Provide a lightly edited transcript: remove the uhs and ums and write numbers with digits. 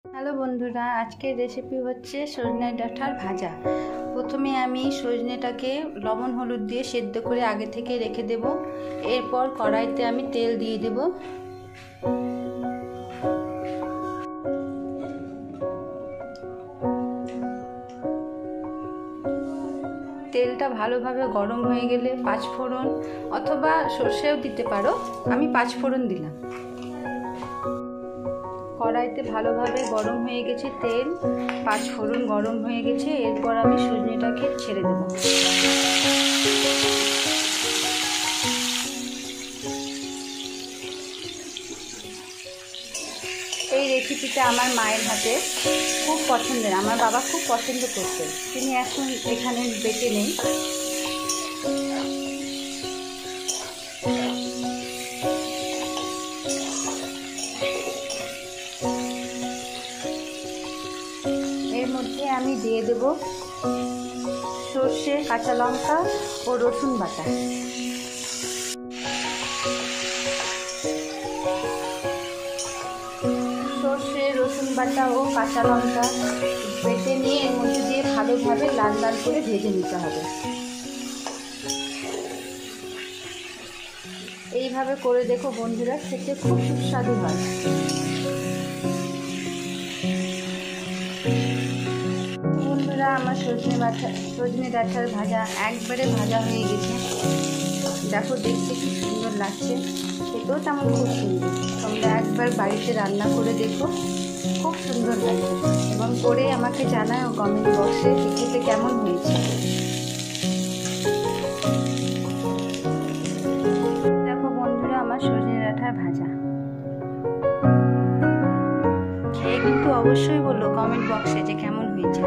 Hello বন্ধুরা, আজকের recipe হচ্ছে সজনে ডাঁটার ভাজা। প্রথমে আমি সজনেটাকে লবণ হলুদ দিয়ে সেদ্ধ করে আগে থেকে রেখে দেব। এরপর কড়াইতে আমি তেল দিয়ে দেব। তেলটা ভালোভাবে গরম হয়ে গেলে পাঁচফোড়ন অথবা সর্ষেও দিতে পারো, আমি পাঁচফোড়ন দিলাম। কড়াইতে ভালোভাবে গরম হয়ে গেছে তেল, পাঁচফোড়ন গরম হয়ে গেছে। এরপর আমি সজনেটাকে ছেড়ে দেব। এই রেসিপিটা আমার মায়ের হাতে খুব পছন্দের, আমার বাবা খুব পছন্দ করতেন। তিনি এখন এখানে বেঁচে নেই। এর মধ্যে আমি দিয়ে দেব সর্ষে, কাঁচা লঙ্কা ও রসুন বাটা। সর্ষে, রসুন বাটা ও কাঁচা লঙ্কা বেটে নিয়ে এর মধ্যে দিয়ে ভালোভাবে লাল লাল করে ভেজে নিতে হবে। এইভাবে করে দেখো বন্ধুরা, খেতে খুব সুস্বাদু হয়। বন্ধুরা, আমার সজনে ডাঁটার ভাজা একবারে ভাজা হয়ে গেছে। দেখো, দেখতে কি সুন্দর লাগছে, খেতেও তেমন খুব সুন্দর। তোমরা একবার বাড়িতে রান্না করে দেখো, খুব সুন্দর লাগছে। এবং করে আমাকে জানাও কমেন্ট বক্সে খেতে কেমন হয়েছে। দেখো বন্ধুরা, আমার সজনে ডাঁটার ভাজা খেয়ে কিন্তু অবশ্যই বলো কমেন্ট বক্সে যে কেমন হয়েছে।